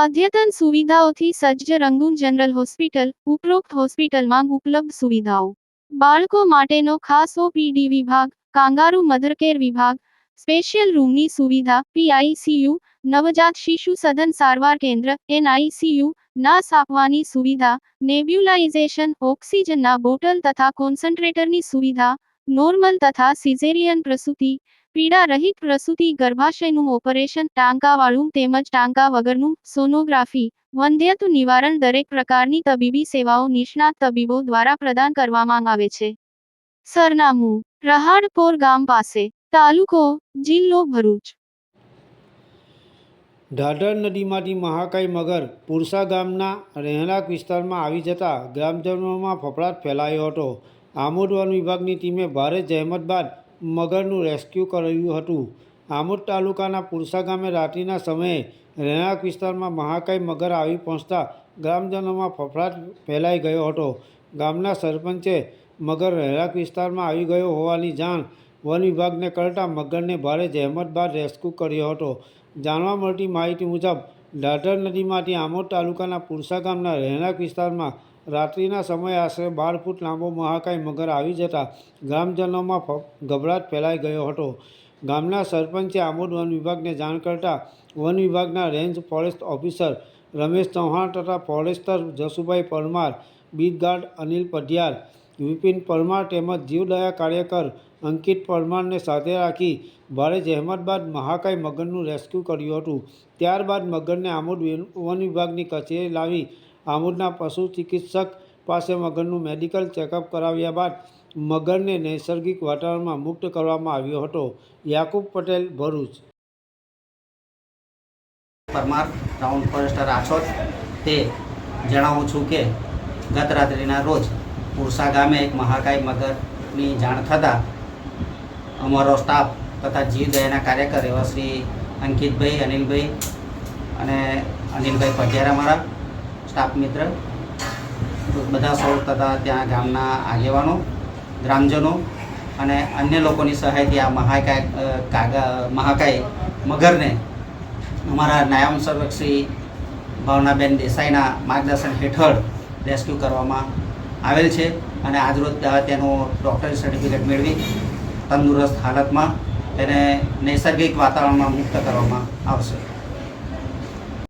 અદ્યતન સુવિધાઓથી સજ્જ રંગૂન જનરલ હોસ્પિટલ. ઉપરોક્ત હોસ્પિટલમાં ઉપલબ્ધ સુવિધાઓ: બાળકો માટેનો ખાસ ઓપીડી વિભાગ, કાંગારૂ મધરકેર વિભાગ, સ્પેશિયલ રૂમની સુવિધા, પીઆઈસીયુ, નવજાત શિશુ સઘન સારવાર કેન્દ્ર, એનઆઈસીયુ, નાસ આપવાની સુવિધા, નેબ્યુલાઇઝેશન, ઓક્સિજનના બોટલ તથા કોન્સન્ટ્રેટરની સુવિધા, નોર્મલ તથા સિઝેરિયન પ્રસૂતિ, પીડા રહિત પ્રસૂતિ, ગર્ભાશયનું ઓપરેશન, ટાંકાવાળું તેમજ ટાંકા વગરનું, સોનોગ્રાફી, વંધ્યત્વ નિવારણ, દરેક પ્રકારની તબીબી સેવાઓ નિષ્ણાત તબીબો દ્વારા પ્રદાન કરવામાં આવે છે. સરનામું: રહાડપોર ગામ પાસે, તાલુકો, જિલ્લો ભરૂચ. ઢાઢર નદીમાંથી મહાકાય મગર પુરસા ગામના રહેણાંક વિસ્તારમાં આવી જતા ગ્રામજનોમાં ફફડાટ ફેલાયો હતો. આમોદ વન વિભાગની ટીમે ભારે જહેમત બાદ મગરનું રેસ્ક્યુ કર્યું હતું. આમોદ તાલુકાના પુરસા ગામે રાત્રિના સમયે રહેણાંક વિસ્તારમાં મહાકાય મગર આવી પહોંચતા ગ્રામજનોમાં ફફડાટ ફેલાઈ ગયો હતો. ગામના સરપંચે મગર રહેણાંક વિસ્તારમાં આવી ગયો હોવાની જાણ વન વિભાગને કરતાં મગરને ભારે જહેમત બાદ રેસ્ક્યુ કર્યો હતો. જાણવા મળતી માહિતી મુજબ ઢાઢર નદીમાંથી આમોદ તાલુકાના પુરસા ગામના રહેણાંક વિસ્તારમાં રાત્રિના સમયે આશરે 12 ફૂટ લાંબો મહાકાય મગર આવી જતા ગ્રામજનોમાં ગભરાટ ફેલાઈ ગયો હતો. ગામના સરપંચે આમોદ વન વિભાગને જાણ કરતાં વન વિભાગના range forest officer Ramesh Chauhan તથા forester Jasubhai Parmar, beat guard Anil Padhiyar, Vipin Parmar તેમજ જીવદયા કાર્યકર અંકિત પરમારને સાથે રાખી ભારે જહેમત બાદ મહાકાય મગરનું રેસ્ક્યુ કર્યું હતું. ત્યારબાદ મગરને આમોદ વન વિભાગની કચેરી લાવી આમોદના પશુ ચિકિત્સક પાસે મગરનું મેડિકલ ચેકઅપ કરાવ્યા બાદ મગરને નૈસર્ગિક વાતાવરણમાં મુક્ત કરવામાં આવ્યો હતો. યાકુબ પટેલ, ભરૂચ. Parmar, town forester Achhod. તે જણાવું છું કે ગત રાત્રિના રોજ પુરસા ગામે એક મહાકાય મગરની જાણ થતાં અમારો સ્ટાફ તથા જીવદયાના કાર્યકર એવા શ્રી અંકિતભાઈ, અનિલભાઈ અને અનિલભાઈ પઢિયાર, અમારા સ્ટાફ મિત્ર બધા સૌ તથા ત્યાં ગામના આગેવાનો, ગ્રામજનો અને અન્ય લોકોની સહાયથી આ મહાકાય મગરને અમારા નાયબ સંરક્ષક શ્રી ભાવનાબેન દેસાઈના માર્ગદર્શન હેઠળ રેસ્ક્યુ કરવામાં આવેલ છે અને આજરોજ તેનું ડૉક્ટરી સર્ટિફિકેટ મેળવી તંદુરસ્ત હાલતમાં તેને નૈસર્ગિક વાતાવરણમાં મુક્ત કરવામાં આવશે.